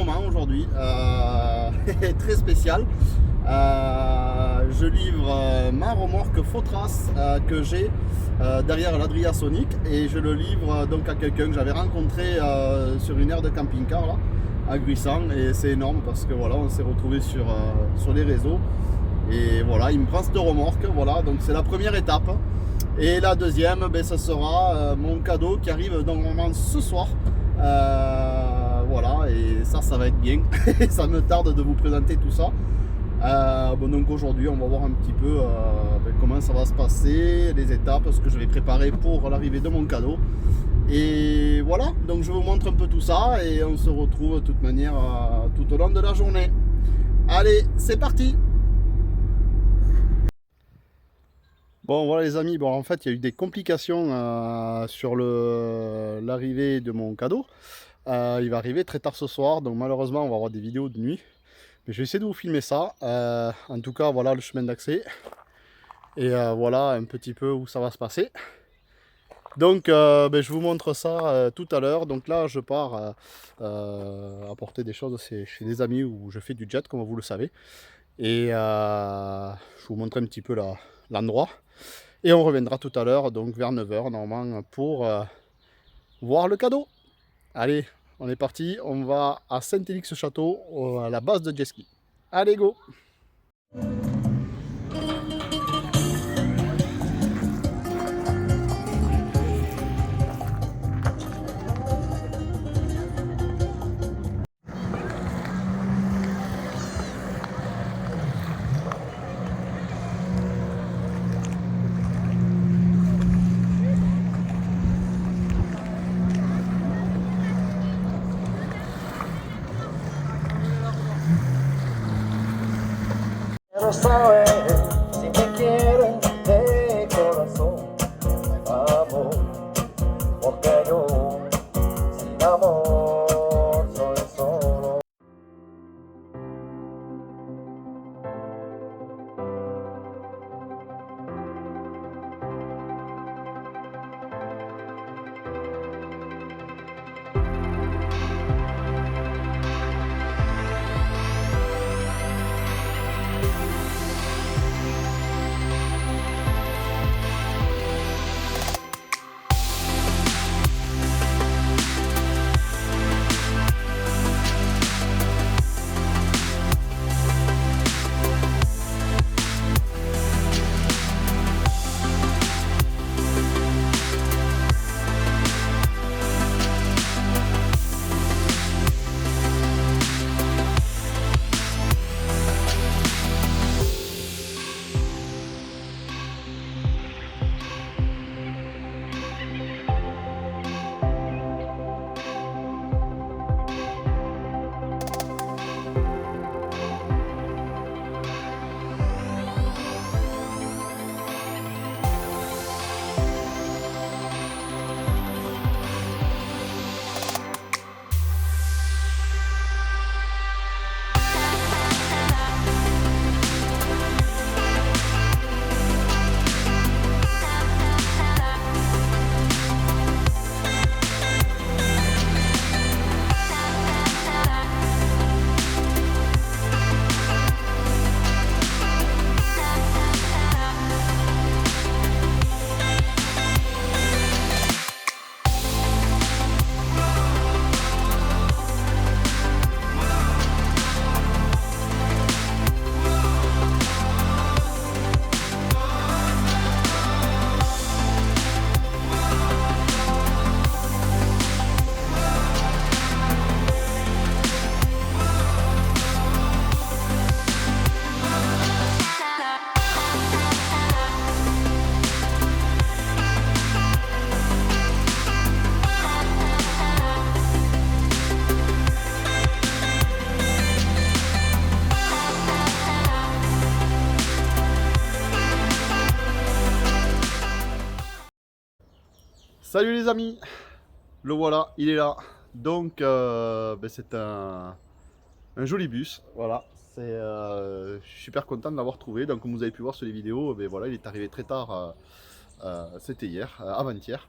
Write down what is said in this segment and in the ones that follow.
moment aujourd'hui, très spécial. Je livre ma remorque Fotras que j'ai derrière l'Adria Sonic et je le livre donc à quelqu'un que j'avais rencontré sur une aire de camping-car là, à Gruissant, et c'est énorme parce que voilà, on s'est retrouvé sur les réseaux et voilà, il me prend cette remorque, voilà, donc c'est la première étape. Et la deuxième, ben, ce sera mon cadeau qui arrive normalement ce soir. Voilà, et ça va être bien. Ça me tarde de vous présenter tout ça. Bon, donc aujourd'hui, on va voir un petit peu ben, comment ça va se passer, les étapes, ce que je vais préparer pour l'arrivée de mon cadeau. Et voilà, donc je vous montre un peu tout ça et on se retrouve de toute manière tout au long de la journée. Allez, c'est parti! Bon voilà les amis, bon en fait il y a eu des complications sur l'arrivée de mon cadeau. Il va arriver très tard ce soir, donc malheureusement on va avoir des vidéos de nuit. Mais je vais essayer de vous filmer ça. En tout cas voilà le chemin d'accès. Et voilà un petit peu où ça va se passer. Donc ben, je vous montre ça tout à l'heure. Donc là je pars apporter des choses chez des amis où je fais du jet comme vous le savez. Et je vous montre un petit peu l'endroit. Et on reviendra tout à l'heure, donc vers 9 h normalement, pour voir le cadeau. Allez, on est parti, on va à Saint-Élix-Château, à la base de jet ski. Allez, go! Quiero saber si me quieren de corazón, vamos, porque yo sin amor soy solo. Salut les amis, le voilà, il est là. Donc ben, c'est un joli bus, voilà. Je suis super content de l'avoir trouvé. Donc comme vous avez pu voir sur les vidéos, ben, voilà, il est arrivé très tard, c'était hier, avant-hier.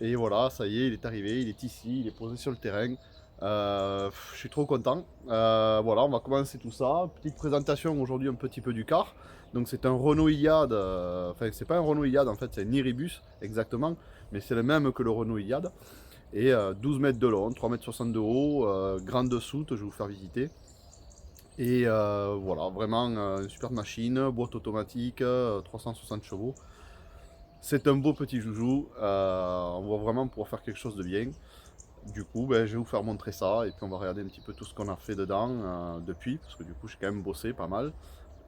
Et voilà, ça y est, il est arrivé, il est ici, il est posé sur le terrain. Je suis trop content. Voilà, on va commencer tout ça. Petite présentation aujourd'hui un petit peu du car. Donc c'est un Renault Iliad, enfin c'est pas un Renault Iliad en fait, c'est un Iribus exactement, mais c'est le même que le Renault Iliad. Et 12 mètres de long, 3 mètres 60 de haut, grande soute, je vais vous faire visiter. Et voilà, vraiment une super machine, boîte automatique, 360 chevaux. C'est un beau petit joujou, on va vraiment pouvoir faire quelque chose de bien. Du coup, ben, je vais vous faire montrer ça et puis on va regarder un petit peu tout ce qu'on a fait dedans depuis, parce que du coup j'ai quand même bossé pas mal.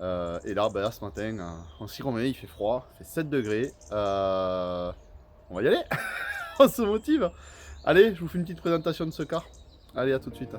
Et là, ben, là ce matin, on s'y remet, il fait froid, il fait 7 degrés. On va y aller, on se motive. Allez, je vous fais une petite présentation de ce car. Allez, à tout de suite.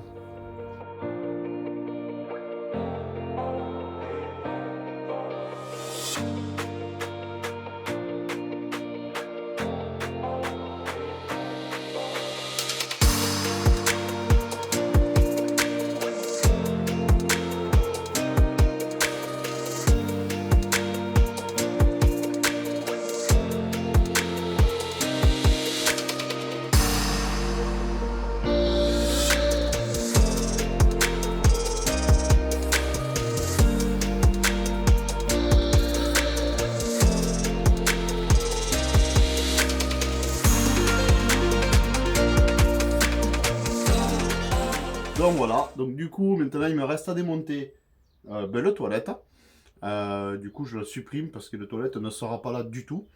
Donc voilà, donc du coup maintenant il me reste à démonter ben, le toilette. Du coup je le supprime parce que le toilette ne sera pas là du tout.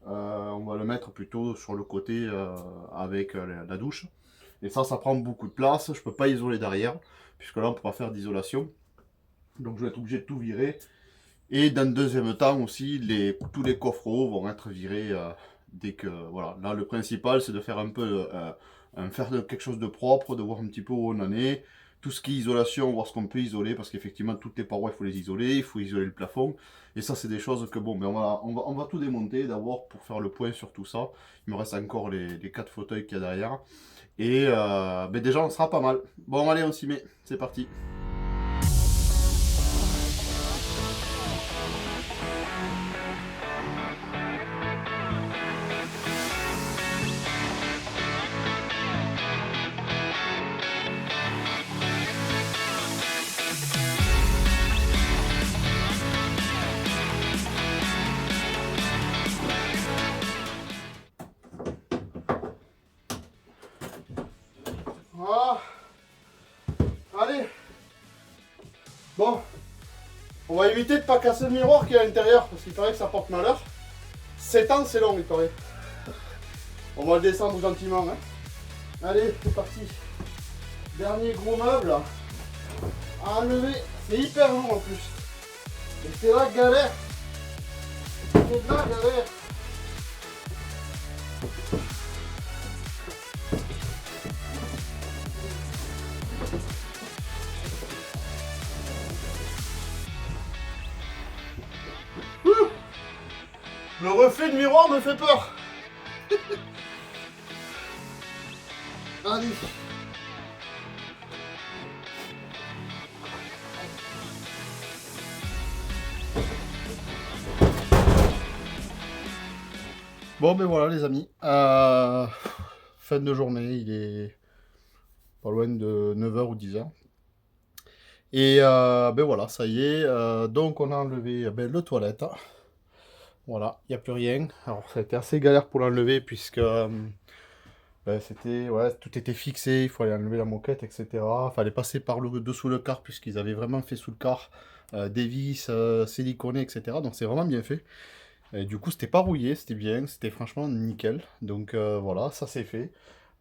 On va le mettre plutôt sur le côté avec la douche. Et ça prend beaucoup de place, je peux pas isoler derrière, puisque là on ne peut pas faire d'isolation. Donc je vais être obligé de tout virer. Et dans le deuxième temps aussi, tous les coffreaux vont être virés dès que... Voilà, là le principal c'est de faire un peu... quelque chose de propre, de voir un petit peu où on en est. Tout ce qui est isolation, voir ce qu'on peut isoler, parce qu'effectivement toutes les parois il faut les isoler, il faut isoler le plafond. Et ça c'est des choses que bon, ben on va tout démonter d'abord pour faire le point sur tout ça. Il me reste encore les 4 fauteuils qu'il y a derrière. Et ben déjà on sera pas mal. Bon allez on s'y met, c'est parti. Voilà. Allez. Bon. On va éviter de pas casser le miroir qui est à l'intérieur, parce qu'il paraît que ça porte malheur. 7 ans c'est long il paraît. On va le descendre gentiment. Hein. Allez, c'est parti. Dernier gros meuble à enlever. C'est hyper long en plus. Et c'est la galère. C'est la galère. Le reflet de miroir me fait peur. Allez. Bon ben voilà les amis. Fin de journée, il est pas loin de 9 h ou 10 h. Et ben voilà, ça y est. Donc on a enlevé ben, le toilette. Voilà, il n'y a plus rien. Alors ça a été assez galère pour l'enlever puisque ben, c'était, ouais, tout était fixé, il fallait enlever la moquette, etc. Il fallait passer par le dessous le car puisqu'ils avaient vraiment fait sous le car des vis siliconées, etc. Donc c'est vraiment bien fait. Et du coup c'était pas rouillé, c'était bien, c'était franchement nickel. Donc voilà, ça c'est fait.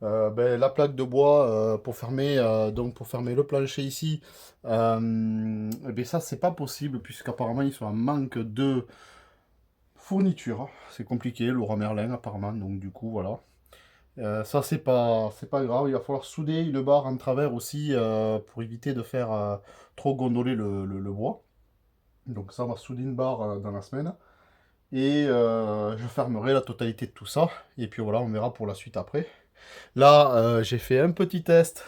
Ben, la plaque de bois donc pour fermer le plancher ici, eh ben ça c'est pas possible puisqu'apparemment ils sont en manque de fourniture. C'est compliqué, Leroy Merlin apparemment, donc du coup voilà. Ça c'est pas grave, il va falloir souder une barre en travers aussi pour éviter de faire trop gondoler le bois. Donc ça on va souder une barre dans la semaine. Et je fermerai la totalité de tout ça. Et puis voilà, on verra pour la suite après. Là, j'ai fait un petit test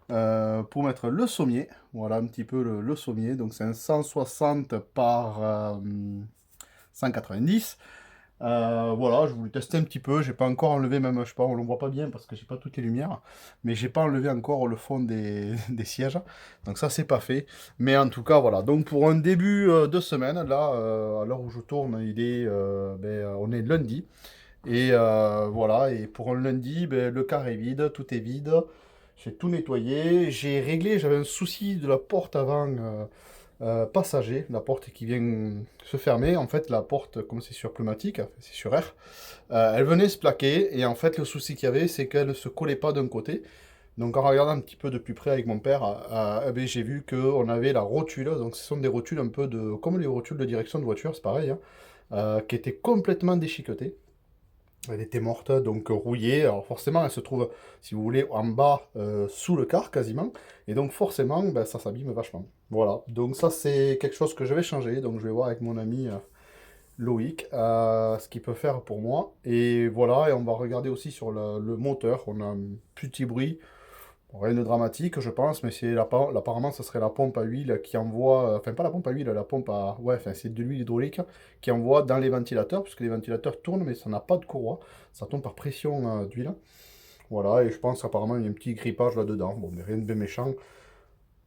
pour mettre le sommier. Voilà un petit peu le sommier. Donc c'est un 160 par 190. Voilà, je voulais tester un petit peu. J'ai pas encore enlevé, même, je sais pas, on le voit pas bien parce que j'ai pas toutes les lumières, mais j'ai pas enlevé encore le fond des, des sièges. Donc ça, c'est pas fait. Mais en tout cas, voilà. Donc pour un début de semaine, là, à l'heure où je tourne, on est lundi. Et voilà, et pour un lundi, ben, le car est vide, tout est vide. J'ai tout nettoyé. J'ai réglé, j'avais un souci de la porte avant passager, la porte qui vient se fermer. En fait, la porte, comme c'est sur pneumatique, c'est sur air, elle venait se plaquer. Et en fait, le souci qu'il y avait, c'est qu'elle ne se collait pas d'un côté. Donc en regardant un petit peu de plus près avec mon père, j'ai vu qu'on avait la rotule. Donc ce sont des rotules un peu de, comme les rotules de direction de voiture, c'est pareil, hein, qui étaient complètement déchiquetées. Elle était morte, donc rouillée. Alors forcément, elle se trouve, si vous voulez, en bas, sous le car quasiment. Et donc forcément, ben, ça s'abîme vachement. Voilà. Donc ça, c'est quelque chose que je vais changer. Donc je vais voir avec mon ami Loïc ce qu'il peut faire pour moi. Et voilà, et on va regarder aussi sur le moteur. On a un petit bruit. Bon, rien de dramatique, je pense, mais apparemment, ça serait la pompe à huile qui envoie, enfin pas la pompe à huile, la pompe à, ouais, enfin c'est de l'huile hydraulique qui envoie dans les ventilateurs, puisque les ventilateurs tournent, mais ça n'a pas de courroie, ça tourne par pression d'huile. Voilà, et je pense qu'apparemment il y a un petit grippage là-dedans, bon, mais rien de bien méchant.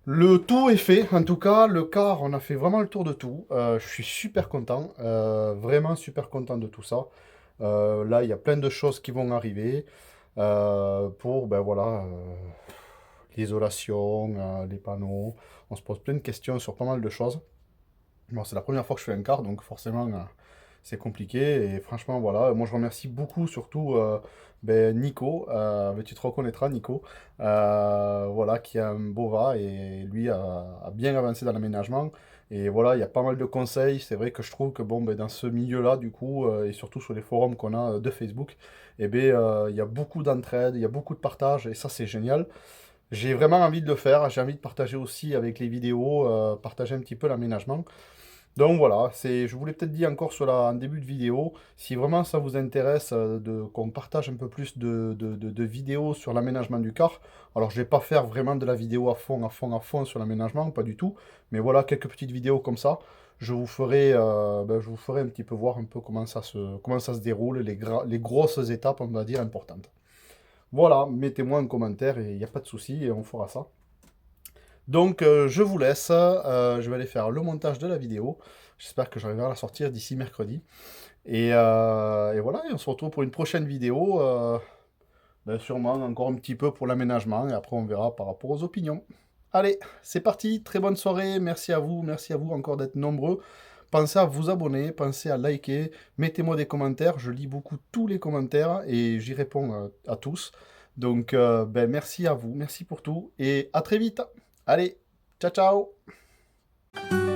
Le tout est fait, en tout cas, le car, on a fait vraiment le tour de tout. Je suis super content, vraiment super content de tout ça. Là, il y a plein de choses qui vont arriver pour, ben voilà, l'isolation, les panneaux. On se pose plein de questions sur pas mal de choses. Bon, c'est la première fois que je fais un car, donc forcément, c'est compliqué. Et franchement, voilà, moi je remercie beaucoup, surtout Nico. Tu te reconnaîtras, Nico. Voilà, qui a un Bova et lui a bien avancé dans l'aménagement. Et voilà, il y a pas mal de conseils. C'est vrai que je trouve que bon, ben, dans ce milieu-là, du coup, et surtout sur les forums qu'on a de Facebook, il y a beaucoup d'entraide, il y a beaucoup de partage, et ça, c'est génial. J'ai vraiment envie de le faire. J'ai envie de partager aussi avec les vidéos, partager un petit peu l'aménagement. Donc voilà, je vous l'ai peut-être dit encore en début de vidéo, si vraiment ça vous intéresse qu'on partage un peu plus de vidéos sur l'aménagement du car, alors je vais pas faire vraiment de la vidéo à fond, à fond, à fond sur l'aménagement, pas du tout, mais voilà, quelques petites vidéos comme ça, je vous ferai un petit peu voir un peu comment ça se déroule, les grosses étapes, on va dire, importantes. Voilà, mettez-moi un commentaire et il n'y a pas de souci et on fera ça. Donc je vous laisse, je vais aller faire le montage de la vidéo. J'espère que j'arriverai à la sortir d'ici mercredi. Et voilà, et on se retrouve pour une prochaine vidéo, sûrement encore un petit peu pour l'aménagement, et après on verra par rapport aux opinions. Allez, c'est parti, très bonne soirée, merci à vous encore d'être nombreux. Pensez à vous abonner, pensez à liker, mettez-moi des commentaires, je lis beaucoup tous les commentaires et j'y réponds à tous. Donc merci à vous, merci pour tout et à très vite. Allez, ciao ciao!